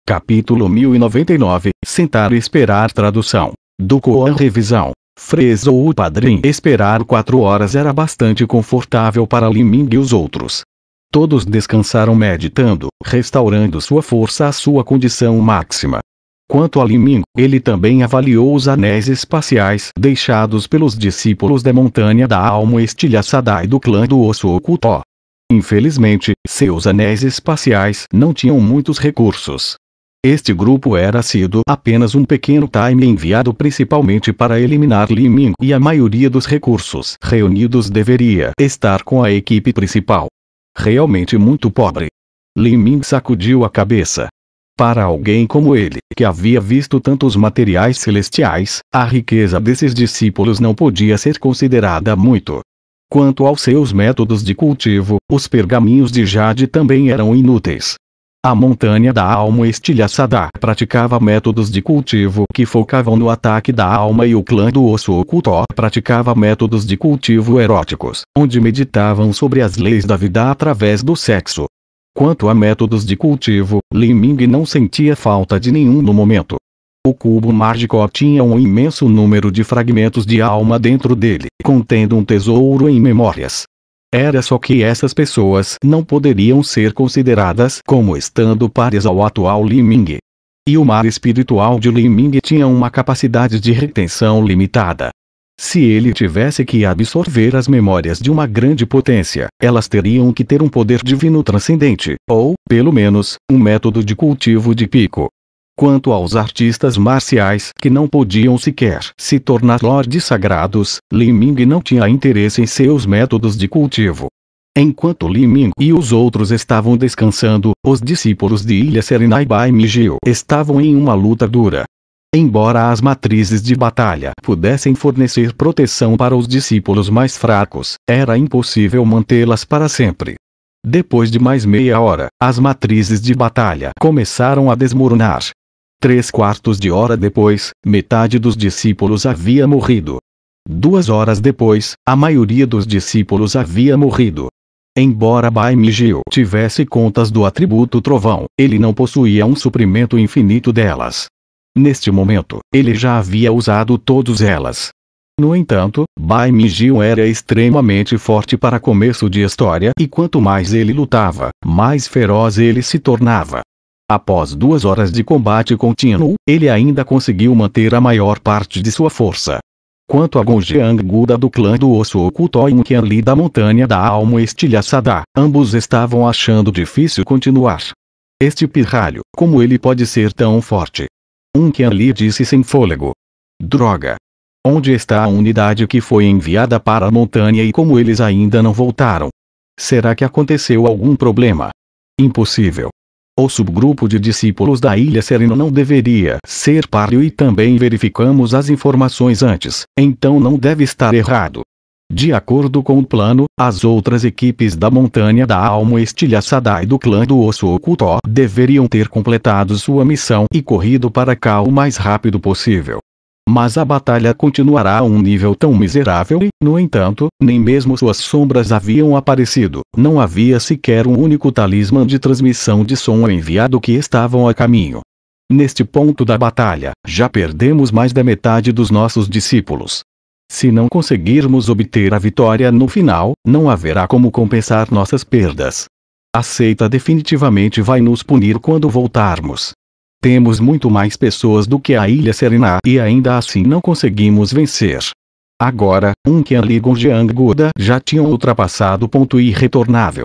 Capítulo 1099. Sentar e esperar tradução. Do Koan Revisão. Fresou o padrinho. Esperar 4 horas era bastante confortável para Li Ming e os outros. Todos descansaram meditando, restaurando sua força à sua condição máxima. Quanto a Li Ming, ele também avaliou os anéis espaciais deixados pelos discípulos da Montanha da Alma estilhaçada e do clã do Osso Oculto. Infelizmente, seus anéis espaciais não tinham muitos recursos. Este grupo era sido apenas um pequeno time enviado principalmente para eliminar Li Ming, e a maioria dos recursos reunidos deveria estar com a equipe principal. Realmente muito pobre. Li Ming sacudiu a cabeça. Para alguém como ele, que havia visto tantos materiais celestiais, a riqueza desses discípulos não podia ser considerada muito. Quanto aos seus métodos de cultivo, os pergaminhos de Jade também eram inúteis. A Montanha da Alma estilhaçada praticava métodos de cultivo que focavam no ataque da alma, e o clã do Osso Oculto praticava métodos de cultivo eróticos, onde meditavam sobre as leis da vida através do sexo. Quanto a métodos de cultivo, Li Ming não sentia falta de nenhum no momento. O cubo mágico tinha um imenso número de fragmentos de alma dentro dele, contendo um tesouro em memórias. Era só que essas pessoas não poderiam ser consideradas como estando pares ao atual Li Ming. E o mar espiritual de Li Ming tinha uma capacidade de retenção limitada. Se ele tivesse que absorver as memórias de uma grande potência, elas teriam que ter um poder divino transcendente, ou, pelo menos, um método de cultivo de pico. Quanto aos artistas marciais que não podiam sequer se tornar lordes sagrados, Li Ming não tinha interesse em seus métodos de cultivo. Enquanto Li Ming e os outros estavam descansando, os discípulos de Ilha Serena e Bai Mijio estavam em uma luta dura. Embora as matrizes de batalha pudessem fornecer proteção para os discípulos mais fracos, era impossível mantê-las para sempre. Depois de mais meia hora, as matrizes de batalha começaram a desmoronar. 3/4 de hora depois, metade dos discípulos havia morrido. 2 horas depois, a maioria dos discípulos havia morrido. Embora Bai Mijio tivesse contas do atributo trovão, ele não possuía um suprimento infinito delas. Neste momento, ele já havia usado todas elas. No entanto, Bai Mijio era extremamente forte para começo de história, e quanto mais ele lutava, mais feroz ele se tornava. Após 2 horas de combate contínuo, ele ainda conseguiu manter a maior parte de sua força. Quanto a Gongjiang Guda do clã do Osso Oculto e Qianli da Montanha da Alma estilhaçada, ambos estavam achando difícil continuar. Este pirralho, como ele pode ser tão forte? Qianli disse sem fôlego. Droga! Onde está a unidade que foi enviada para a montanha e como eles ainda não voltaram? Será que aconteceu algum problema? Impossível. O subgrupo de discípulos da Ilha Serena não deveria ser páreo, e também verificamos as informações antes, então não deve estar errado. De acordo com o plano, as outras equipes da Montanha da Alma estilhaçada e do clã do Osso Oculto deveriam ter completado sua missão e corrido para cá o mais rápido possível. Mas a batalha continuará a um nível tão miserável e, no entanto, nem mesmo suas sombras haviam aparecido. Não havia sequer um único talismã de transmissão de som enviado que estavam a caminho. Neste ponto da batalha, já perdemos mais da metade dos nossos discípulos. Se não conseguirmos obter a vitória no final, não haverá como compensar nossas perdas. A seita definitivamente vai nos punir quando voltarmos. Temos muito mais pessoas do que a Ilha Serena e ainda assim não conseguimos vencer. Agora, Qianli e Gongjiang Guda já tinham ultrapassado o ponto irretornável.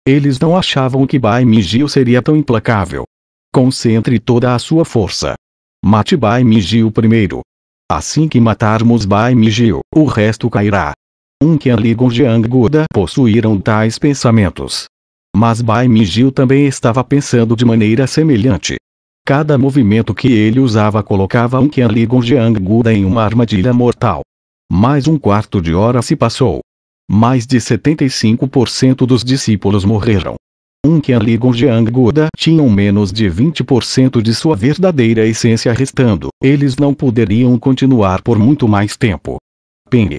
Eles não achavam que Bai Mijio seria tão implacável. Concentre toda a sua força. Mate Bai Mijio primeiro. Assim que matarmos Bai Mijio, o resto cairá. Qianli e Gongjiang Guda possuíram tais pensamentos. Mas Bai Mijio também estava pensando de maneira semelhante. Cada movimento que ele usava colocava Qianli e Gongjiang Guda em uma armadilha mortal. Mais 1/4 de hora se passou. Mais de 75% dos discípulos morreram. Qianli e Gongjiang Guda tinham menos de 20% de sua verdadeira essência restando. Eles não poderiam continuar por muito mais tempo. Ping!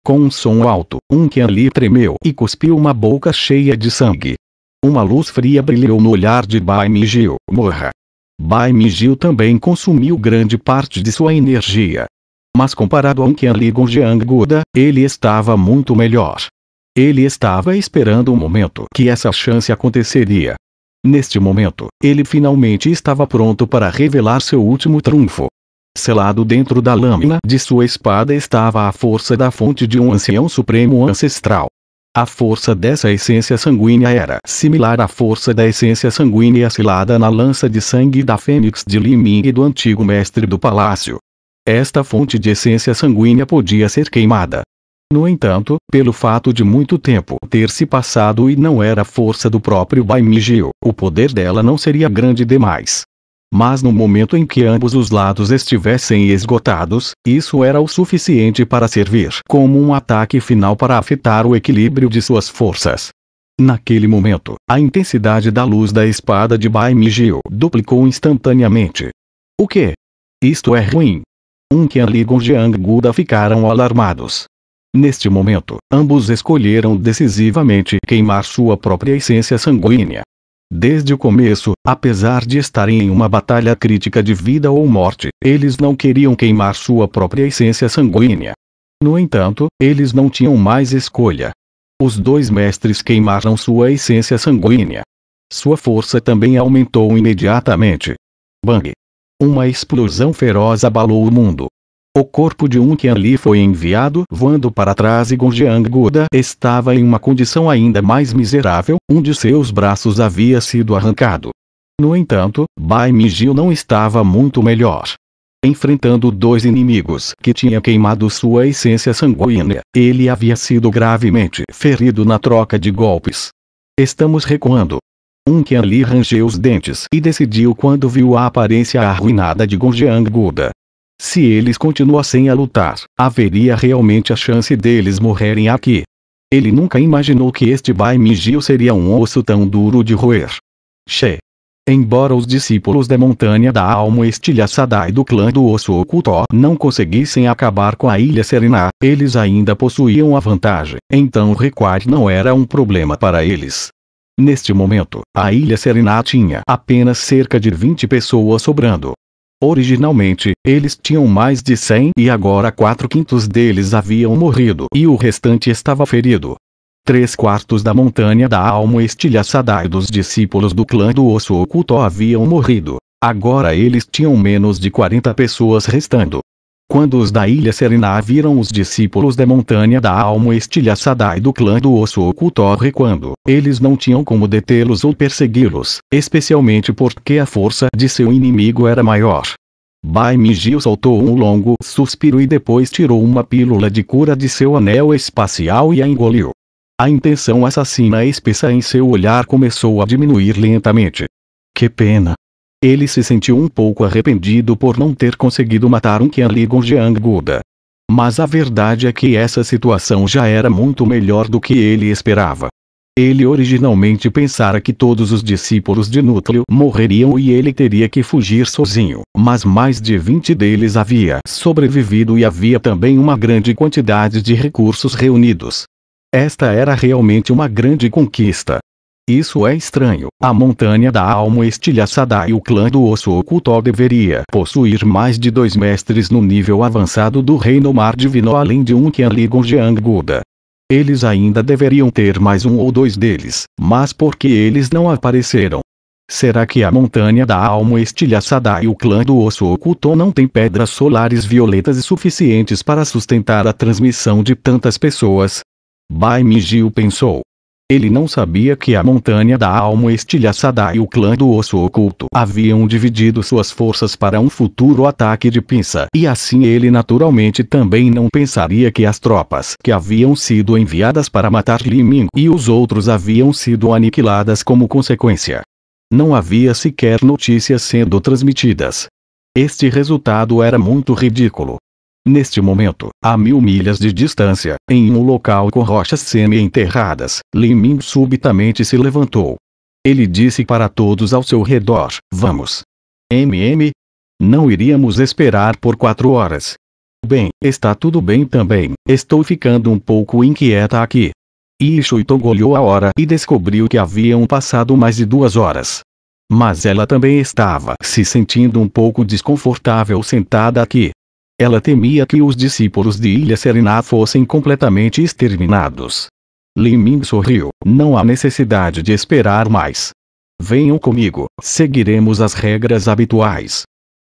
Com um som alto, Qianli tremeu e cuspiu uma boca cheia de sangue. Uma luz fria brilhou no olhar de Bai Mijio. Morra! Bai Mijio também consumiu grande parte de sua energia. Mas comparado a Qianli Gongjiang Guda, ele estava muito melhor. Ele estava esperando o momento que essa chance aconteceria. Neste momento, ele finalmente estava pronto para revelar seu último trunfo. Selado dentro da lâmina de sua espada estava a força da fonte de um ancião supremo ancestral. A força dessa essência sanguínea era similar à força da essência sanguínea selada na lança de sangue da fênix de Li Ming e do antigo mestre do palácio. Esta fonte de essência sanguínea podia ser queimada. No entanto, pelo fato de muito tempo ter se passado e não era a força do próprio Bai Mijio, o poder dela não seria grande demais. Mas no momento em que ambos os lados estivessem esgotados, isso era o suficiente para servir como um ataque final para afetar o equilíbrio de suas forças. Naquele momento, a intensidade da luz da espada de Bai Mijio duplicou instantaneamente. O que? Isto é ruim. Qianli Gongjiang Guda ficaram alarmados. Neste momento, ambos escolheram decisivamente queimar sua própria essência sanguínea. Desde o começo, apesar de estarem em uma batalha crítica de vida ou morte, eles não queriam queimar sua própria essência sanguínea. No entanto, eles não tinham mais escolha. Os dois mestres queimaram sua essência sanguínea. Sua força também aumentou imediatamente. Bang! Uma explosão feroz abalou o mundo. O corpo de Qianli foi enviado voando para trás e Gongjiang Guda estava em uma condição ainda mais miserável, um de seus braços havia sido arrancado. No entanto, Bai Mijio não estava muito melhor. Enfrentando dois inimigos que tinham queimado sua essência sanguínea, ele havia sido gravemente ferido na troca de golpes. Estamos recuando. Qianli rangeu os dentes e decidiu quando viu a aparência arruinada de Gongjiang Guda. Se eles continuassem a lutar, haveria realmente a chance deles morrerem aqui. Ele nunca imaginou que este Bai Mijio seria um osso tão duro de roer. She. Embora os discípulos da Montanha da Alma estilhaçada e do clã do Osso Oculto não conseguissem acabar com a Ilha Serena, eles ainda possuíam a vantagem, então recuar não era um problema para eles. Neste momento, a Ilha Serena tinha apenas cerca de 20 pessoas sobrando. Originalmente, eles tinham mais de 100 e agora 4/5 deles haviam morrido e o restante estava ferido. 3/4 da Montanha da Alma estilhaçada e dos discípulos do clã do Osso Oculto haviam morrido. Agora eles tinham menos de 40 pessoas restando. Quando os da Ilha Serena viram os discípulos da Montanha da Alma estilhaçada e do clã do Osso Oculto recuando, eles não tinham como detê-los ou persegui-los, especialmente porque a força de seu inimigo era maior. Bai Mijio soltou um longo suspiro e depois tirou uma pílula de cura de seu anel espacial e a engoliu. A intenção assassina espessa em seu olhar começou a diminuir lentamente. Que pena! Ele se sentiu um pouco arrependido por não ter conseguido matar Qianli Gongjiang Guda. Mas a verdade é que essa situação já era muito melhor do que ele esperava. Ele originalmente pensara que todos os discípulos de Núcleo morreriam e ele teria que fugir sozinho, mas mais de 20 deles havia sobrevivido e havia também uma grande quantidade de recursos reunidos. Esta era realmente uma grande conquista. Isso é estranho. A Montanha da Alma estilhaçada e o clã do Osso Oculto deveria possuir mais de 2 mestres no nível avançado do Reino Mar Divino além de Qianli Gongjiang Guda. Eles ainda deveriam ter mais 1 ou 2 deles, mas por que eles não apareceram? Será que a Montanha da Alma estilhaçada e o clã do Osso Oculto não tem pedras solares violetas suficientes para sustentar a transmissão de tantas pessoas? Bai Mijio pensou. Ele não sabia que a Montanha da Alma estilhaçada e o clã do Osso Oculto haviam dividido suas forças para um futuro ataque de pinça e assim ele naturalmente também não pensaria que as tropas que haviam sido enviadas para matar Li Ming e os outros haviam sido aniquiladas como consequência. Não havia sequer notícias sendo transmitidas. Este resultado era muito ridículo. Neste momento, a 1000 milhas de distância, em um local com rochas semi-enterradas, Li Ming subitamente se levantou. Ele disse para todos ao seu redor: vamos. Não iríamos esperar por 4 horas. Bem, está tudo bem também, estou ficando um pouco inquieta aqui. Ishuito olhou a hora e descobriu que haviam passado mais de 2 horas. Mas ela também estava se sentindo um pouco desconfortável sentada aqui. Ela temia que os discípulos de Ilha Serena fossem completamente exterminados. Li Ming sorriu. Não há necessidade de esperar mais. Venham comigo, seguiremos as regras habituais.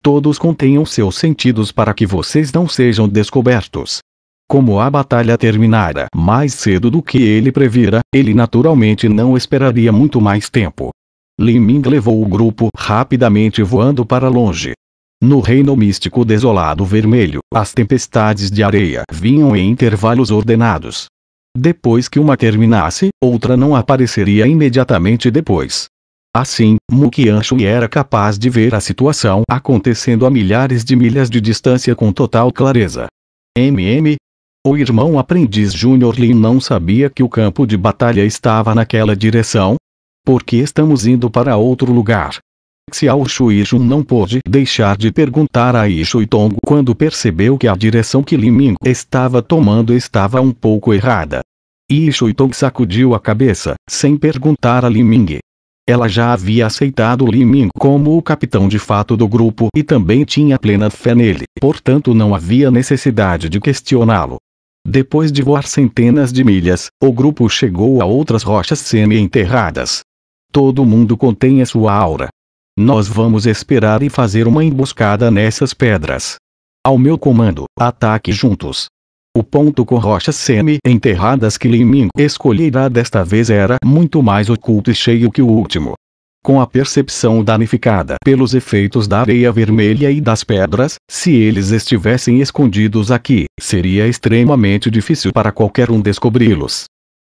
Todos contenham seus sentidos para que vocês não sejam descobertos. Como a batalha terminara mais cedo do que ele previra, ele naturalmente não esperaria muito mais tempo. Li Ming levou o grupo rapidamente voando para longe. No reino místico desolado vermelho, as tempestades de areia vinham em intervalos ordenados. Depois que uma terminasse, outra não apareceria imediatamente depois. Assim, Mu Qianshui era capaz de ver a situação acontecendo a milhares de milhas de distância com total clareza. O irmão aprendiz Júnior Lin não sabia que o campo de batalha estava naquela direção? Por que estamos indo para outro lugar? Xiao Shuijun não pôde deixar de perguntar a Yi Shuitong quando percebeu que a direção que Li Ming estava tomando estava um pouco errada. Yi Shuitong sacudiu a cabeça, sem perguntar a Li Ming. Ela já havia aceitado Li Ming como o capitão de fato do grupo e também tinha plena fé nele, portanto não havia necessidade de questioná-lo. Depois de voar centenas de milhas, o grupo chegou a outras rochas semi-enterradas. Todo mundo contém a sua aura. Nós vamos esperar e fazer uma emboscada nessas pedras. Ao meu comando, ataque juntos. O ponto com rochas semi-enterradas que Li Ming escolherá desta vez era muito mais oculto e cheio que o último. Com a percepção danificada pelos efeitos da areia vermelha e das pedras, se eles estivessem escondidos aqui, seria extremamente difícil para qualquer um descobri-los.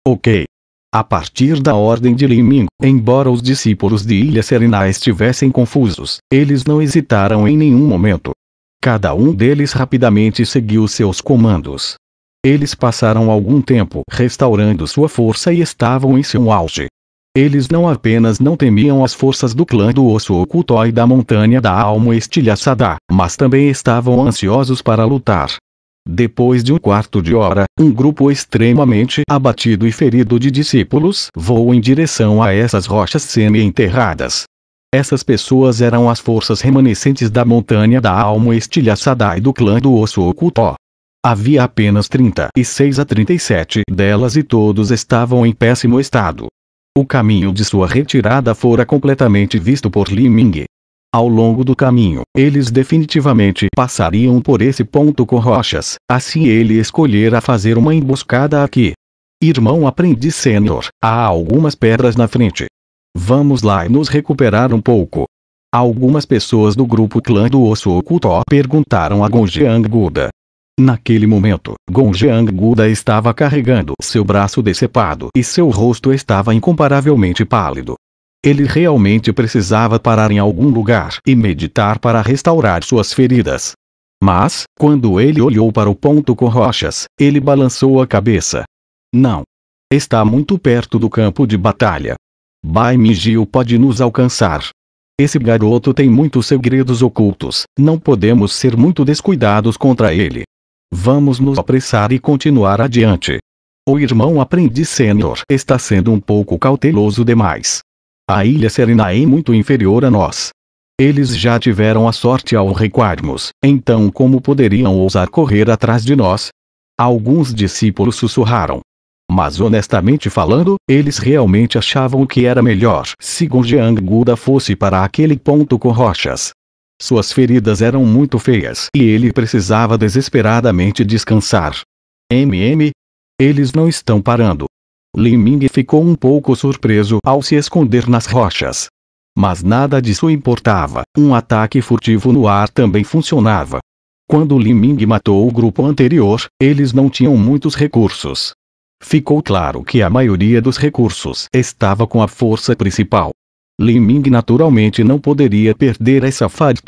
Ok. A partir da ordem de Li Ming, embora os discípulos de Ilha Serena estivessem confusos, eles não hesitaram em nenhum momento. Cada um deles rapidamente seguiu seus comandos. Eles passaram algum tempo restaurando sua força e estavam em seu auge. Eles não apenas não temiam as forças do clã do osso oculto e da montanha da alma estilhaçada, mas também estavam ansiosos para lutar. Depois de um quarto de hora, um grupo extremamente abatido e ferido de discípulos voou em direção a essas rochas semi-enterradas. Essas pessoas eram as forças remanescentes da montanha da alma estilhaçada e do clã do osso oculto. Havia apenas 36 a 37 delas e todos estavam em péssimo estado. O caminho de sua retirada fora completamente visto por Li Ming. Ao longo do caminho, eles definitivamente passariam por esse ponto com rochas, assim ele escolhera fazer uma emboscada aqui. Irmão aprendiz sênior, há algumas pedras na frente. Vamos lá e nos recuperar um pouco. Algumas pessoas do grupo clã do osso oculto perguntaram a Gongjiang Guda. Naquele momento, Gongjiang Guda estava carregando seu braço decepado e seu rosto estava incomparavelmente pálido. Ele realmente precisava parar em algum lugar e meditar para restaurar suas feridas. Mas, quando ele olhou para o ponto com rochas, ele balançou a cabeça. Não. Está muito perto do campo de batalha. Bai Mijio pode nos alcançar. Esse garoto tem muitos segredos ocultos, não podemos ser muito descuidados contra ele. Vamos nos apressar e continuar adiante. O irmão aprendiz sênior está sendo um pouco cauteloso demais. A Ilha Serena é muito inferior a nós. Eles já tiveram a sorte ao recuarmos, então como poderiam ousar correr atrás de nós? Alguns discípulos sussurraram. Mas honestamente falando, eles realmente achavam que era melhor se Gongjiang Guda fosse para aquele ponto com rochas. Suas feridas eram muito feias e ele precisava desesperadamente descansar. Eles não estão parando. Li Ming ficou um pouco surpreso ao se esconder nas rochas. Mas nada disso importava, um ataque furtivo no ar também funcionava. Quando Li Ming matou o grupo anterior, eles não tinham muitos recursos. Ficou claro que a maioria dos recursos estava com a força principal. Li Ming naturalmente não poderia perder essa fight